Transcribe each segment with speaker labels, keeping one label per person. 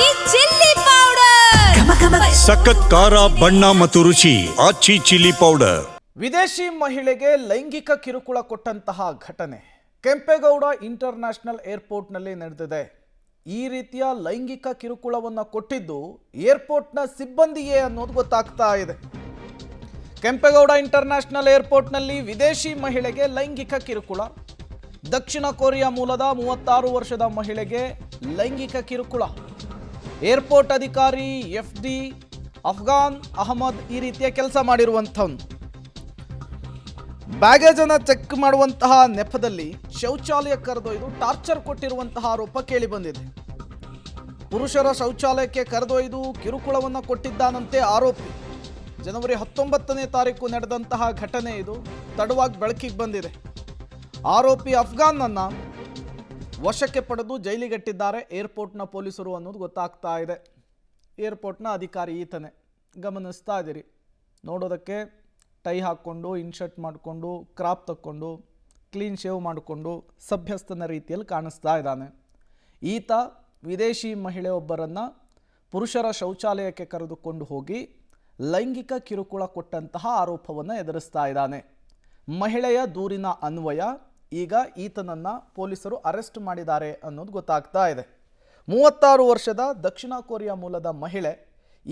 Speaker 1: ಆಚಿ chilli powder
Speaker 2: ಸಖತ್ ಖಾರ ಬಣ್ಣ ಮತ್ತು ರುಚಿ ಆಚಿ ಚಿಲ್ಲಿ ಪೌಡರ್.
Speaker 3: ವಿದೇಶಿ ಮಹಿಳೆಗೆ ಲೈಂಗಿಕ ಕಿರುಕುಳ ಕೊಟ್ಟಂತಹ ಘಟನೆ ಕೆಂಪೇಗೌಡ ಇಂಟರ್ನ್ಯಾಷನಲ್ ಏರ್ಪೋರ್ಟ್ನಲ್ಲಿ ನಡೆದಿದೆ. ಈ ರೀತಿಯ ಲೈಂಗಿಕ ಕಿರುಕುಳವನ್ನು ಕೊಟ್ಟಿದ್ದು ಏರ್ಪೋರ್ಟ್ನ ಸಿಬ್ಬಂದಿಯೇ ಅನ್ನೋದು ಗೊತ್ತಾಗ್ತಾ ಇದೆ. ಕೆಂಪೇಗೌಡ ಇಂಟರ್ನ್ಯಾಷನಲ್ ಏರ್ಪೋರ್ಟ್ನಲ್ಲಿ ವಿದೇಶಿ ಮಹಿಳೆಗೆ ಲೈಂಗಿಕ ಕಿರುಕುಳ. ದಕ್ಷಿಣ ಕೊರಿಯಾ ಮೂಲದ 36 ವರ್ಷದ ಮಹಿಳೆಗೆ ಲೈಂಗಿಕ ಕಿರುಕುಳ. ಏರ್ಪೋರ್ಟ್ ಅಧಿಕಾರಿ FD ಅಫ್ಘಾನ್ ಅಹಮದ್ ಈ ರೀತಿಯ ಕೆಲಸ ಮಾಡಿರುವಂಥವನು. ಬ್ಯಾಗೇಜನ್ನು ಚೆಕ್ ಮಾಡುವಂತಹ ನೆಪದಲ್ಲಿ ಶೌಚಾಲಯ ಕರೆದೊಯ್ದು ಟಾರ್ಚರ್ ಕೊಟ್ಟಿರುವಂತಹ ಆರೋಪ ಕೇಳಿಬಂದಿದೆ. ಪುರುಷರ ಶೌಚಾಲಯಕ್ಕೆ ಕರೆದೊಯ್ದು ಕಿರುಕುಳವನ್ನು ಕೊಟ್ಟಿದ್ದಾನಂತೆ ಆರೋಪಿ. ಜನವರಿ 19ನೇ ತಾರೀಕು ನಡೆದಂತಹ ಘಟನೆ ಇದು ತಡವಾಗಿ ಬೆಳಕಿಗೆ ಬಂದಿದೆ. ಆರೋಪಿ ಅಫ್ಘಾನ್ನನ್ನು ವಶಕ್ಕೆ ಪಡೆದು ಜೈಲಿಗಟ್ಟಿದ್ದಾರೆ ಏರ್ಪೋರ್ಟ್ನ ಪೊಲೀಸರು ಅನ್ನೋದು ಗೊತ್ತಾಗ್ತಾ ಇದೆ. ಏರ್ಪೋರ್ಟ್ನ ಅಧಿಕಾರಿ ಈತನೇ, ಗಮನಿಸ್ತಾ ಇದ್ದೀರಿ. ನೋಡೋದಕ್ಕೆ ಟೈ ಹಾಕ್ಕೊಂಡು, ಇನ್ಶರ್ಟ್ ಮಾಡಿಕೊಂಡು, ಕ್ರಾಪ್ ತಕ್ಕೊಂಡು, ಕ್ಲೀನ್ ಶೇವ್ ಮಾಡಿಕೊಂಡು ಸಭ್ಯಸ್ಥನ ರೀತಿಯಲ್ಲಿ ಕಾಣಿಸ್ತಾ ಇದ್ದಾನೆ. ಈತ ವಿದೇಶಿ ಮಹಿಳೆಯೊಬ್ಬರನ್ನು ಪುರುಷರ ಶೌಚಾಲಯಕ್ಕೆ ಕರೆದುಕೊಂಡು ಹೋಗಿ ಲೈಂಗಿಕ ಕಿರುಕುಳ ಕೊಟ್ಟಂತಹ ಆರೋಪವನ್ನು ಎದುರಿಸ್ತಾ ಇದ್ದಾನೆ. ಮಹಿಳೆಯ ದೂರಿನ ಅನ್ವಯ ಈಗ ಈತನನ್ನು ಪೊಲೀಸರು ಅರೆಸ್ಟ್ ಮಾಡಿದ್ದಾರೆ ಅನ್ನೋದು ಗೊತ್ತಾಗ್ತಾ ಇದೆ. 36 ವರ್ಷದ ದಕ್ಷಿಣ ಕೊರಿಯಾ ಮೂಲದ ಮಹಿಳೆ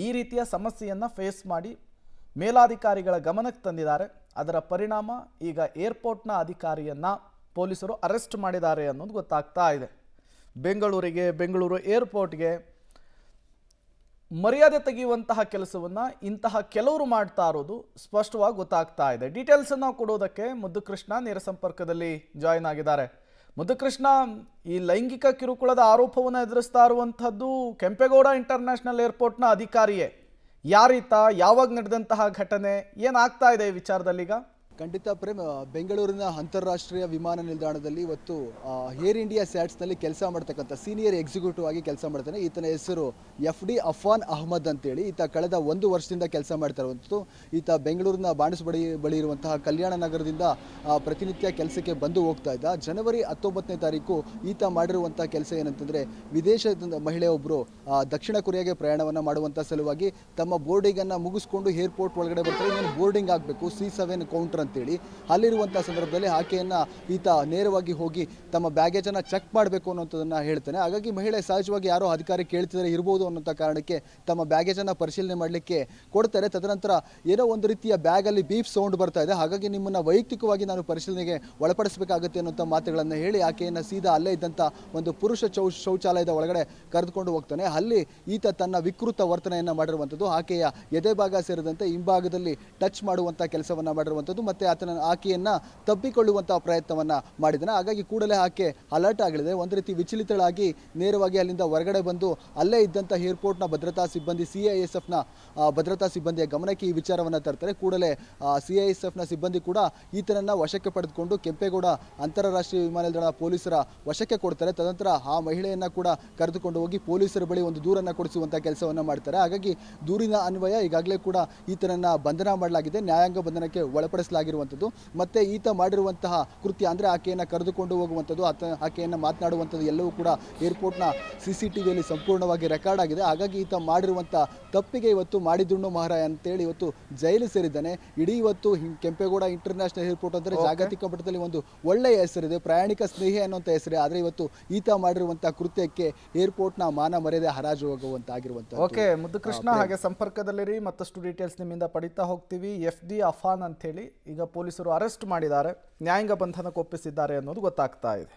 Speaker 3: ಈ ರೀತಿಯ ಸಮಸ್ಯೆಯನ್ನು ಫೇಸ್ ಮಾಡಿ ಮೇಲಾಧಿಕಾರಿಗಳ ಗಮನಕ್ಕೆ ತಂದಿದ್ದಾರೆ. ಅದರ ಪರಿಣಾಮ ಈಗ ಏರ್ಪೋರ್ಟ್ನ ಅಧಿಕಾರಿಯನ್ನು ಪೊಲೀಸರು ಅರೆಸ್ಟ್ ಮಾಡಿದ್ದಾರೆ ಅನ್ನೋದು ಗೊತ್ತಾಗ್ತಾ ಇದೆ. ಬೆಂಗಳೂರು ಏರ್ಪೋರ್ಟ್ಗೆ ಮರ್ಯಾದೆ ತೆಗೆಯುವಂತಹ ಕೆಲಸವನ್ನು ಇಂತಹ ಕೆಲವರು ಮಾಡ್ತಾ ಇರೋದು ಸ್ಪಷ್ಟವಾಗಿ ಗೊತ್ತಾಗ್ತಾ ಇದೆ. ಡೀಟೇಲ್ಸನ್ನು ಕೊಡೋದಕ್ಕೆ ಮುದ್ದುಕೃಷ್ಣ ನೇರ ಸಂಪರ್ಕದಲ್ಲಿ ಜಾಯಿನ್ ಆಗಿದ್ದಾರೆ. ಮುದ್ದುಕೃಷ್ಣ, ಈ ಲೈಂಗಿಕ ಕಿರುಕುಳದ ಆರೋಪವನ್ನು ಎದುರಿಸ್ತಾ ಇರುವಂಥದ್ದು ಕೆಂಪೇಗೌಡ ಇಂಟರ್ನ್ಯಾಷನಲ್ ಏರ್ಪೋರ್ಟ್ನ ಅಧಿಕಾರಿಯೇ. ಯಾರೀತ, ಯಾವಾಗ ನಡೆದಂತಹ ಘಟನೆ, ಏನಾಗ್ತಾ ಇದೆ ಈ ವಿಚಾರದಲ್ಲೀಗ?
Speaker 4: ಖಂಡಿತ ಪ್ರೇಮ್, ಬೆಂಗಳೂರಿನ ಅಂತಾರಾಷ್ಟ್ರೀಯ ವಿಮಾನ ನಿಲ್ದಾಣದಲ್ಲಿ ಇವತ್ತು ಏರ್ ಇಂಡಿಯಾ ಸ್ಯಾಟ್ಸ್ನಲ್ಲಿ ಕೆಲಸ ಮಾಡ್ತಕ್ಕಂಥ ಸೀನಿಯರ್ ಎಕ್ಸಿಕ್ಯೂಟಿವ್ ಆಗಿ ಕೆಲಸ ಮಾಡ್ತಾನೆ. ಈತನ ಹೆಸರು FD ಅಫ್ಘಾನ್ ಅಹಮದ್ ಅಂತೇಳಿ. ಈತ ಕಳೆದ 1 ವರ್ಷದಿಂದ ಕೆಲಸ ಮಾಡ್ತಾ ಇರುವಂಥದ್ದು. ಈತ ಬೆಂಗಳೂರಿನ ಬಳಿ ಇರುವಂತಹ ಕಲ್ಯಾಣ ನಗರದಿಂದ ಪ್ರತಿನಿತ್ಯ ಕೆಲಸಕ್ಕೆ ಬಂದು ಹೋಗ್ತಾ ಇದ್ದ. ಜನವರಿ 19ನೇ ತಾರೀಕು ಈತ ಮಾಡಿರುವಂಥ ಕೆಲಸ ಏನಂತಂದರೆ, ವಿದೇಶದ ಮಹಿಳೆಯೊಬ್ಬರು ದಕ್ಷಿಣ ಕೊರಿಯಾಗೆ ಪ್ರಯಾಣವನ್ನು ಮಾಡುವಂಥ ಸಲುವಾಗಿ ತಮ್ಮ ಬೋರ್ಡಿಂಗನ್ನು ಮುಗಿಸ್ಕೊಂಡು ಏರ್ಪೋರ್ಟ್ ಒಳಗಡೆ ಬರ್ತಾರೆ. ಇನ್ನೇನು ಬೋರ್ಡಿಂಗ್ ಆಗಬೇಕು, C7 ಕೌಂಟರ್ ಅಂತೇಳಿ. ಅಲ್ಲಿರುವಂಥ ಸಂದರ್ಭದಲ್ಲಿ ಆಕೆಯನ್ನು ಈತ ನೇರವಾಗಿ ಹೋಗಿ ತಮ್ಮ ಬ್ಯಾಗೇಜನ್ನು ಚೆಕ್ ಮಾಡಬೇಕು ಅನ್ನೋಂಥದ್ದನ್ನು ಹೇಳ್ತಾನೆ. ಹಾಗಾಗಿ ಮಹಿಳೆ ಸಹಜವಾಗಿ ಯಾರೋ ಅಧಿಕಾರಿ ಕೇಳ್ತಿದ್ದಾರೆ ಇರ್ಬೋದು ಅನ್ನೋಂಥ ಕಾರಣಕ್ಕೆ ತಮ್ಮ ಬ್ಯಾಗೇಜನ್ನು ಪರಿಶೀಲನೆ ಮಾಡಲಿಕ್ಕೆ ಕೊಡ್ತಾರೆ. ತದನಂತರ ಏನೋ ಒಂದು ರೀತಿಯ ಬ್ಯಾಗಲ್ಲಿ ಬೀಪ್ ಸೌಂಡ್ ಬರ್ತಾ ಇದೆ, ಹಾಗಾಗಿ ನಿಮ್ಮನ್ನು ವೈಯಕ್ತಿಕವಾಗಿ ನಾನು ಪರಿಶೀಲನೆಗೆ ಒಳಪಡಿಸಬೇಕಾಗುತ್ತೆ ಅನ್ನೋಂಥ ಮಾತುಗಳನ್ನು ಹೇಳಿ ಆಕೆಯನ್ನು ಸೀದಾ ಅಲ್ಲೇ ಇದ್ದಂಥ ಒಂದು ಪುರುಷ ಶೌಚಾಲಯದ ಒಳಗಡೆ ಕರೆದುಕೊಂಡು ಹೋಗ್ತಾನೆ. ಅಲ್ಲಿ ಈತ ತನ್ನ ವಿಕೃತ ವರ್ತನೆಯನ್ನು ಮಾಡಿರುವಂಥದ್ದು, ಆಕೆಯ ಎದೆ ಭಾಗ ಸೇರಿದಂತೆ ಹಿಂಭಾಗದಲ್ಲಿ ಟಚ್ ಮಾಡುವಂಥ ಕೆಲಸವನ್ನು ಮಾಡಿರುವಂಥದ್ದು ಮತ್ತು ಆಕೆಯನ್ನು ತಪ್ಪಿಕೊಳ್ಳುವಂಥ ಪ್ರಯತ್ನವನ್ನು ಮಾಡಿದ್ದಾನೆ. ಹಾಗಾಗಿ ಕೂಡಲೇ ಆಕೆ ಅಲರ್ಟ್ ಆಗಲಿದೆ. ಒಂದು ರೀತಿ ವಿಚಲಿತಳಾಗಿ ನೇರವಾಗಿ ಅಲ್ಲಿಂದ ಹೊರಗಡೆ ಬಂದು ಅಲ್ಲೇ ಇದ್ದಂಥ ಏರ್ಪೋರ್ಟ್ನ ಭದ್ರತಾ ಸಿಬ್ಬಂದಿ CISFನ ಭದ್ರತಾ ಸಿಬ್ಬಂದಿಯ ಗಮನಕ್ಕೆ ಈ ವಿಚಾರವನ್ನು ತರ್ತಾರೆ. ಕೂಡಲೇ CISFನ ಸಿಬ್ಬಂದಿ ಕೂಡ ಈತನನ್ನು ವಶಕ್ಕೆ ಪಡೆದುಕೊಂಡು ಕೆಂಪೇಗೌಡ ಅಂತಾರಾಷ್ಟ್ರೀಯ ವಿಮಾನ ನಿಲ್ದಾಣ ಪೊಲೀಸರ ವಶಕ್ಕೆ ಕೊಡ್ತಾರೆ. ತದನಂತರ ಆ ಮಹಿಳೆಯನ್ನು ಕೂಡ ಕರೆದುಕೊಂಡು ಹೋಗಿ ಪೊಲೀಸರ ಬಳಿ ಒಂದು ದೂರನ್ನು ಕೊಡಿಸುವಂಥ ಕೆಲಸವನ್ನು ಮಾಡ್ತಾರೆ. ಹಾಗಾಗಿ ದೂರಿನ ಅನ್ವಯ ಈಗಾಗಲೇ ಕೂಡ ಈತನನ್ನು ಬಂಧನ ಮಾಡಲಾಗಿದೆ, ನ್ಯಾಯಾಂಗ ಬಂಧನಕ್ಕೆ ಒಳಪಡಿಸಲಾಗಿರುವಂಥದ್ದು. ಮತ್ತೆ ಈತ ಮಾಡಿರುವಂತಹ ಕೃತ್ಯ ಅಂದರೆ ಆಕೆಯನ್ನು ಕರೆದುಕೊಂಡು ಹೋಗುವಂಥದ್ದು, ಆಕೆಯನ್ನು ಮಾತನಾಡುವಂಥದ್ದು ಎಲ್ಲವೂ ಕೂಡ ಏರ್ಪೋರ್ಟ್ನ CCTVಯಲ್ಲಿ ಸಂಪೂರ್ಣವಾಗಿ ರೆಕಾರ್ಡ್ ಆಗಿದೆ. ಹಾಗಾಗಿ ಈತ ಮಾಡಿರುವಂಥ ತಪ್ಪಿಗೆ ಇವತ್ತು ಮಾಡಿದುಣ್ಣು ಮಹಾರಾಯ ಅಂತೇಳಿ ಇವತ್ತು ಜೈಲು ಸೇರಿದ್ದಾನೆ. ಇಡೀ ಇವತ್ತು ಕೆಂಪೇಗೌಡ ಇಂಟರ್ನ್ಯಾಷನಲ್ ಏರ್ಪೋರ್ಟ್ ಅಂದರೆ ಜಾಗತಿಕ ಮಟ್ಟದಲ್ಲಿ ಒಂದು ಒಳ್ಳೆಯ ಹೆಸರಿದೆ, ಪ್ರಯಾಣಿಕ ಸ್ನೇಹಿ ಅನ್ನುವಂಥ ಹೆಸರೇ. ಆದರೆ ಇವತ್ತು ಈತ ಮಾಡಿರುವಂಥ ಕೃತ್ಯಕ್ಕೆ ಏರ್ಪೋರ್ಟ್ನ ಮಾನ ಮರ್ಯಾದೆ ಹರಾಜು ಹೋಗುವಂತಾಗಿರುವಂಥ.
Speaker 3: ಓಕೆ ಮುದ್ದುಕೃಷ್ಣ, ಹಾಗೆ ಸಂಪರ್ಕದಲ್ಲಿರಿ, ಮತ್ತಷ್ಟು ಡೀಟೇಲ್ಸ್ ನಿಮ್ಮಿಂದ ಪಡಿತಾ ಹೋಗ್ತೀವಿ. FD ಅಫ್ಘಾನ್ ಅಂತೇಳಿ ಈಗ ಪೊಲೀಸರು ಅರೆಸ್ಟ್ ಮಾಡಿದ್ದಾರೆ, ನ್ಯಾಯಾಂಗ ಬಂಧನಕ್ಕೆ ಒಪ್ಪಿಸಿದ್ದಾರೆ ಅನ್ನೋದು ಗೊತ್ತಾಗ್ತಾ ಇದೆ.